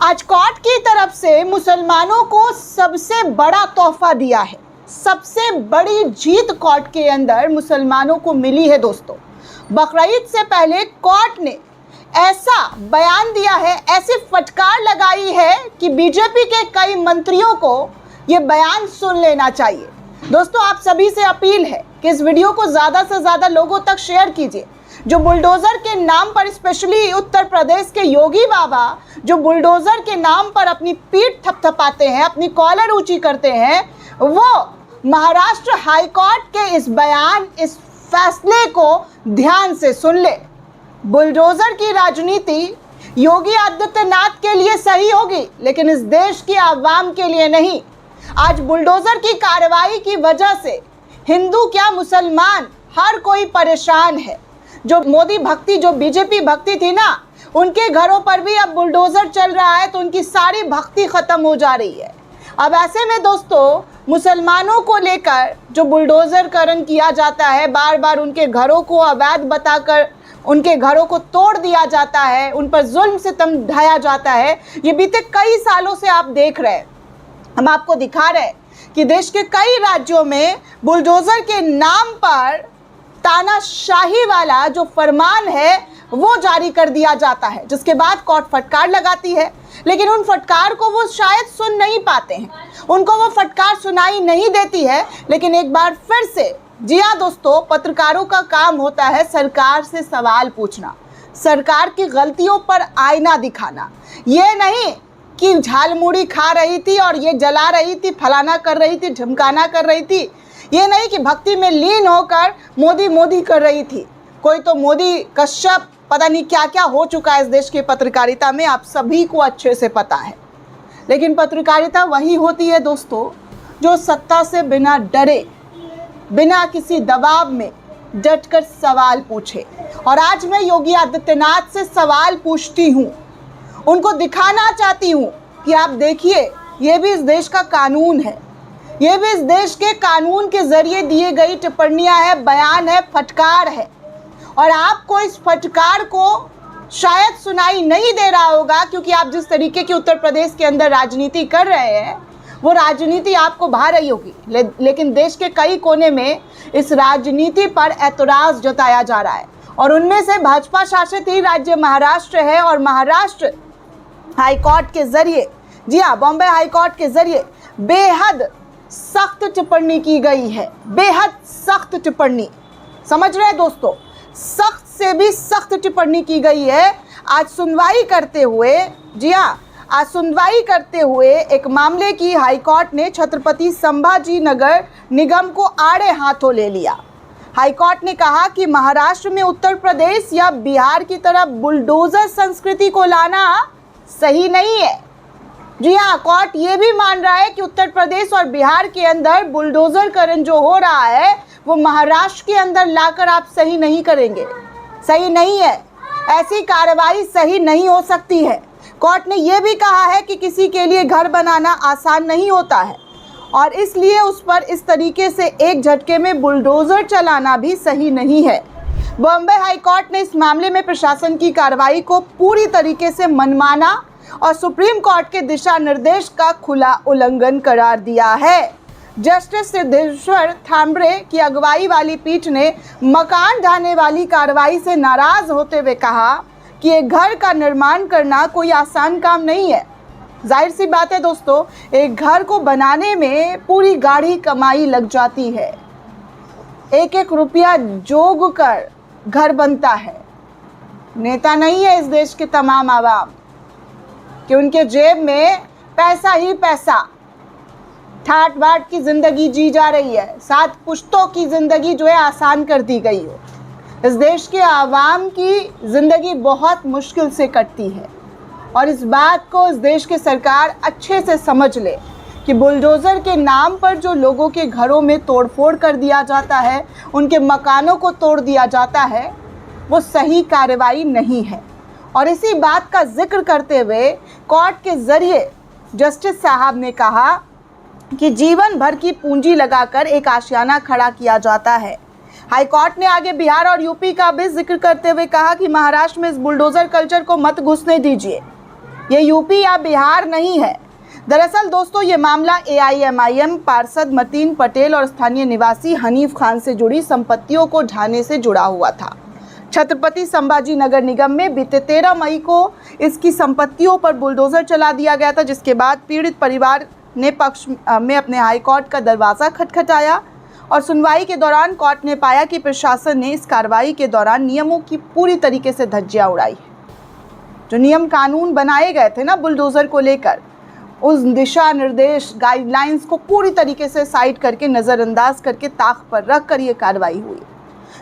आज कोर्ट की तरफ से मुसलमानों को सबसे बड़ा तोहफा दिया है। सबसे बड़ी जीत कोर्ट के अंदर मुसलमानों को मिली है दोस्तों। बकरीद से पहले कोर्ट ने ऐसा बयान दिया है, ऐसी फटकार लगाई है कि बीजेपी के कई मंत्रियों को ये बयान सुन लेना चाहिए। दोस्तों, आप सभी से अपील है कि इस वीडियो को ज़्यादा से ज़्यादा लोगों तक शेयर कीजिए। जो बुलडोज़र के नाम पर, स्पेशली उत्तर प्रदेश के योगी बाबा जो बुलडोज़र के नाम पर अपनी पीठ थपथपाते हैं, अपनी कॉलर ऊंची करते हैं, वो महाराष्ट्र हाई कोर्ट के इस बयान, इस फैसले को ध्यान से सुन ले। बुलडोज़र की राजनीति योगी आदित्यनाथ के लिए सही होगी, लेकिन इस देश की आवाम के लिए नहीं। आज बुलडोज़र की कार्रवाई की वजह से हिंदू क्या मुसलमान हर कोई परेशान है। जो मोदी भक्ति, जो बीजेपी भक्ति थी ना, उनके घरों पर भी अब बुलडोज़र चल रहा है, तो उनकी सारी भक्ति ख़त्म हो जा रही है। अब ऐसे में दोस्तों, मुसलमानों को लेकर जो बुलडोज़रकरण किया जाता है, बार बार उनके घरों को अवैध बताकर उनके घरों को तोड़ दिया जाता है, उन पर जुल्म सितम ढाया जाता है, ये बीते कई सालों से आप देख रहे हैं। हम आपको दिखा रहे हैं कि देश के कई राज्यों में बुलडोज़र के नाम पर तानाशाही वाला जो फरमान है वो जारी कर दिया जाता है, जिसके बाद कोर्ट फटकार लगाती है। लेकिन उन फटकार को वो शायद सुन नहीं पाते हैं, उनको वो फटकार सुनाई नहीं देती है। लेकिन एक बार फिर से, जी हाँ दोस्तों, पत्रकारों का काम होता है सरकार से सवाल पूछना, सरकार की गलतियों पर आईना दिखाना। ये नहीं कि झालमुड़ी खा रही थी और ये जला रही थी, फलाना कर रही थी, ढिमकाना कर रही थी। ये नहीं कि भक्ति में लीन होकर मोदी मोदी कर रही थी। कोई तो मोदी कश्यप, पता नहीं क्या क्या हो चुका है इस देश की पत्रकारिता में, आप सभी को अच्छे से पता है। लेकिन पत्रकारिता वही होती है दोस्तों, जो सत्ता से बिना डरे, बिना किसी दबाव में डटकर सवाल पूछे। और आज मैं योगी आदित्यनाथ से सवाल पूछती हूँ, उनको दिखाना चाहती हूँ कि आप देखिए, ये भी इस देश का कानून है, ये भी इस देश के कानून के ज़रिए दिए गई टिप्पणियाँ है, बयान है, फटकार है। और आपको इस फटकार को शायद सुनाई नहीं दे रहा होगा, क्योंकि आप जिस तरीके की उत्तर प्रदेश के अंदर राजनीति कर रहे हैं, वो राजनीति आपको भा रही होगी। लेकिन देश के कई कोने में इस राजनीति पर ऐतराज़ जताया जा रहा है, और उनमें से भाजपा शासित ही राज्य महाराष्ट्र है। और महाराष्ट्र हाई कोर्ट के ज़रिए, जी हाँ, बॉम्बे हाई कोर्ट के ज़रिए बेहद सख्त टिप्पणी की गई है, बेहद सख्त टिप्पणी। समझ रहे हैं दोस्तों, सख्त से भी सख्त टिप्पणी की गई है। आज सुनवाई करते हुए, जी हाँ, आज सुनवाई करते हुए एक मामले की हाई कोर्ट ने छत्रपति संभाजी नगर निगम को आड़े हाथों ले लिया। हाई कोर्ट ने कहा कि महाराष्ट्र में उत्तर प्रदेश या बिहार की तरह बुलडोज़र संस्कृति को लाना सही नहीं है। जी हाँ, कोर्ट ये भी मान रहा है कि उत्तर प्रदेश और बिहार के अंदर बुलडोज़रकरण जो हो रहा है, वो महाराष्ट्र के अंदर लाकर आप सही नहीं करेंगे, सही नहीं है। ऐसी कार्रवाई सही नहीं हो सकती है। कोर्ट ने यह भी कहा है कि किसी के लिए घर बनाना आसान नहीं होता है, और इसलिए उस पर इस तरीके से एक झटके में बुलडोज़र चलाना भी सही नहीं है। बॉम्बे हाई कोर्ट ने इस मामले में प्रशासन की कार्रवाई को पूरी तरीके से मनमाना और सुप्रीम कोर्ट के दिशा निर्देश का खुला उल्लंघन करार दिया है। जस्टिस सिद्धेश्वर थाम्बरे की अगुवाई वाली पीठ ने मकान ढाने वाली कार्रवाई से नाराज होते हुए कहा कि एक घर का निर्माण करना कोई आसान काम नहीं है। जाहिर सी बात है दोस्तों, एक घर को बनाने में पूरी गाढ़ी कमाई लग जाती है, एक एक रुपया जोग कर घर बनता है। नेता नहीं है इस देश के तमाम आवाम कि उनके जेब में पैसा ही पैसा, ठाट बाट की ज़िंदगी जी जा रही है, 7 पुश्तों की ज़िंदगी जो है आसान कर दी गई हो। इस देश के आवाम की ज़िंदगी बहुत मुश्किल से कटती है, और इस बात को इस देश की सरकार अच्छे से समझ ले कि बुलडोज़र के नाम पर जो लोगों के घरों में तोड़फोड़ कर दिया जाता है, उनके मकानों को तोड़ दिया जाता है, वो सही कार्रवाई नहीं है। और इसी बात का जिक्र करते हुए कोर्ट के ज़रिए जस्टिस साहब ने कहा कि जीवन भर की पूंजी लगाकर एक आशियाना खड़ा किया जाता है। हाई कोर्ट ने आगे बिहार और यूपी का भी जिक्र करते हुए कहा कि महाराष्ट्र में इस बुलडोज़र कल्चर को मत घुसने दीजिए। ये यूपी या बिहार नहीं है। दरअसल दोस्तों ये मामला AIMIM पार्षद मतीन पटेल और स्थानीय निवासी हनीफ खान से जुड़ी संपत्तियों को ढाने से जुड़ा हुआ था। छत्रपति संभाजी नगर निगम में बीते 13 मई को इसकी संपत्तियों पर बुलडोजर चला दिया गया था, जिसके बाद पीड़ित परिवार ने पक्ष में अपने हाईकोर्ट का दरवाज़ा खटखटाया और सुनवाई के दौरान कोर्ट ने पाया कि प्रशासन ने इस कार्रवाई के दौरान नियमों की पूरी तरीके से धज्जियां उड़ाई। जो नियम कानून बनाए गए थे ना बुलडोजर को लेकर, उस दिशा निर्देश गाइडलाइंस को पूरी तरीके से साइड करके, नज़रअंदाज करके, ताक पर रख कर ये कार्रवाई हुई।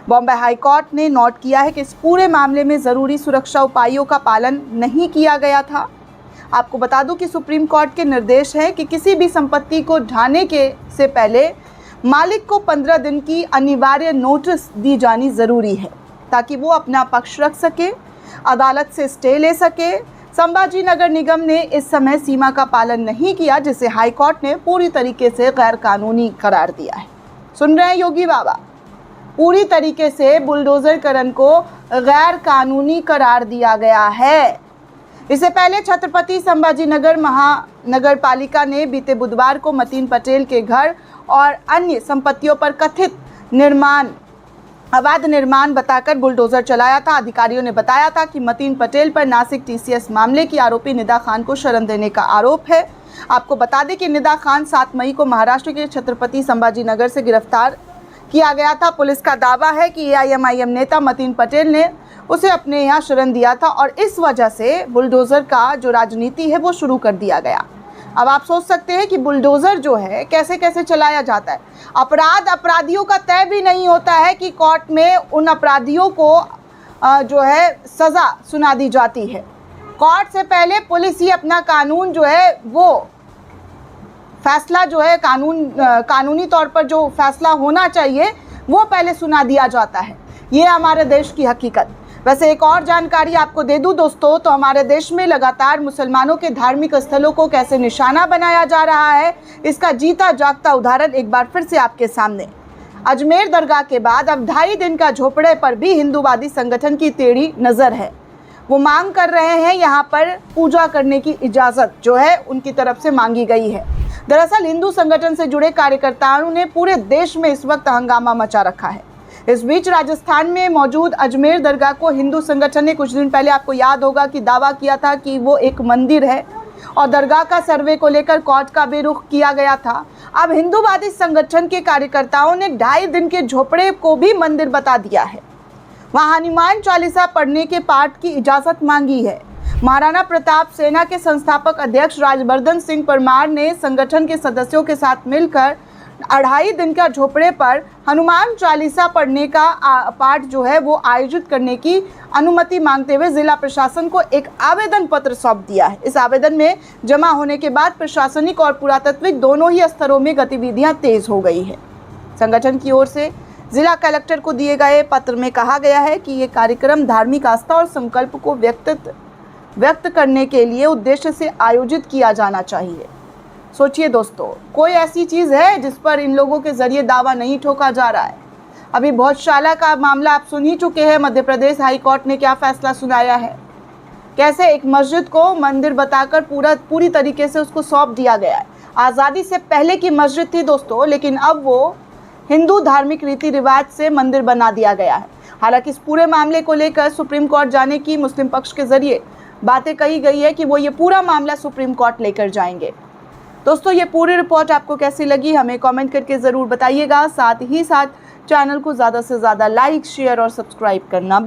बॉम्बे हाई कोर्ट ने नोट किया है कि इस पूरे मामले में ज़रूरी सुरक्षा उपायों का पालन नहीं किया गया था। आपको बता दूं कि सुप्रीम कोर्ट के निर्देश है कि किसी भी संपत्ति को ढाने से पहले मालिक को 15 दिन की अनिवार्य नोटिस दी जानी ज़रूरी है, ताकि वो अपना पक्ष रख सके, अदालत से स्टे ले सके। संभाजी नगर निगम ने इस समय सीमा का पालन नहीं किया, जिसे हाई कोर्ट ने पूरी तरीके से गैर कानूनी करार दिया है। सुन रहे हैं योगी बाबा, पूरी तरीके से बुलडोजरकरण को गैर कानूनी करार दिया गया है। इससे पहले छत्रपति संभाजी नगर महानगर पालिका ने बीते बुधवार को मतीन पटेल के घर और अन्य संपत्तियों पर कथित अवैध निर्माण बताकर बुलडोजर चलाया था। अधिकारियों ने बताया था कि मतीन पटेल पर नासिक TCS मामले की आरोपी निदा खान को शरण देने का आरोप है। आपको बता दें कि निदा खान 7 मई को महाराष्ट्र के छत्रपति संभाजी नगर से गिरफ्तार किया गया था। पुलिस का दावा है कि AIMIM नेता मतीन पटेल ने उसे अपने यहाँ शरण दिया था और इस वजह से बुलडोजर का जो राजनीति है वो शुरू कर दिया गया। अब आप सोच सकते हैं कि बुलडोजर जो है कैसे कैसे चलाया जाता है। अपराधियों का तय भी नहीं होता है कि कोर्ट में उन अपराधियों को जो है सज़ा सुना दी जाती है। कोर्ट से पहले पुलिस ही अपना कानून जो है वो फैसला जो है कानूनी तौर पर जो फैसला होना चाहिए वो पहले सुना दिया जाता है। ये हमारे देश की हकीकत। वैसे एक और जानकारी आपको दे दूं दोस्तों, तो हमारे देश में लगातार मुसलमानों के धार्मिक स्थलों को कैसे निशाना बनाया जा रहा है, इसका जीता जागता उदाहरण एक बार फिर से आपके सामने। अजमेर दरगाह के बाद अब 2.5 दिन का झोपड़े पर भी हिंदूवादी संगठन की टेढ़ी नज़र है। वो मांग कर रहे हैं यहाँ पर पूजा करने की इजाज़त जो है उनकी तरफ से मांगी गई है। दरअसल हिंदू संगठन से जुड़े कार्यकर्ताओं ने पूरे देश में इस वक्त हंगामा मचा रखा है। इस बीच राजस्थान में मौजूद अजमेर दरगाह को हिंदू संगठन ने कुछ दिन पहले, आपको याद होगा कि दावा किया था कि वो एक मंदिर है और दरगाह का सर्वे को लेकर कोर्ट का भी रुख किया गया था। अब हिंदूवादी संगठन के कार्यकर्ताओं ने 2.5 दिन के झोपड़े को भी मंदिर बता दिया है। वहाँ हनुमान चालीसा पढ़ने के पाठ की इजाज़त मांगी है। महाराणा प्रताप सेना के संस्थापक अध्यक्ष राजवर्धन सिंह परमार ने संगठन के सदस्यों के साथ मिलकर 2.5 दिन का झोपड़े पर हनुमान चालीसा पढ़ने का पाठ जो है वो आयोजित करने की अनुमति मांगते हुए जिला प्रशासन को एक आवेदन पत्र सौंप दिया है। इस आवेदन में जमा होने के बाद प्रशासनिक और पुरातात्विक दोनों ही स्तरों में गतिविधियां तेज हो गई है। संगठन की ओर से जिला कलेक्टर को दिए गए पत्र में कहा गया है कि ये कार्यक्रम धार्मिक आस्था और संकल्प को व्यक्त करने के लिए उद्देश्य से आयोजित किया जाना चाहिए। सोचिए दोस्तों, कोई ऐसी चीज़ है जिस पर इन लोगों के ज़रिए दावा नहीं ठोका जा रहा है। अभी भोजशाला का मामला आप सुन ही चुके हैं। मध्य प्रदेश हाई कोर्ट ने क्या फैसला सुनाया है, कैसे एक मस्जिद को मंदिर बताकर पूरी तरीके से उसको सौंप दिया गया है। आज़ादी से पहले की मस्जिद थी दोस्तों, लेकिन अब वो हिंदू धार्मिक रीति रिवाज से मंदिर बना दिया गया है। हालांकि इस पूरे मामले को लेकर सुप्रीम कोर्ट जाने की मुस्लिम पक्ष के जरिए बातें कही गई है कि वो ये पूरा मामला सुप्रीम कोर्ट लेकर जाएंगे। दोस्तों ये पूरी रिपोर्ट आपको कैसी लगी हमें कमेंट करके ज़रूर बताइएगा। साथ ही साथ चैनल को ज़्यादा से ज़्यादा लाइक, शेयर और सब्सक्राइब करना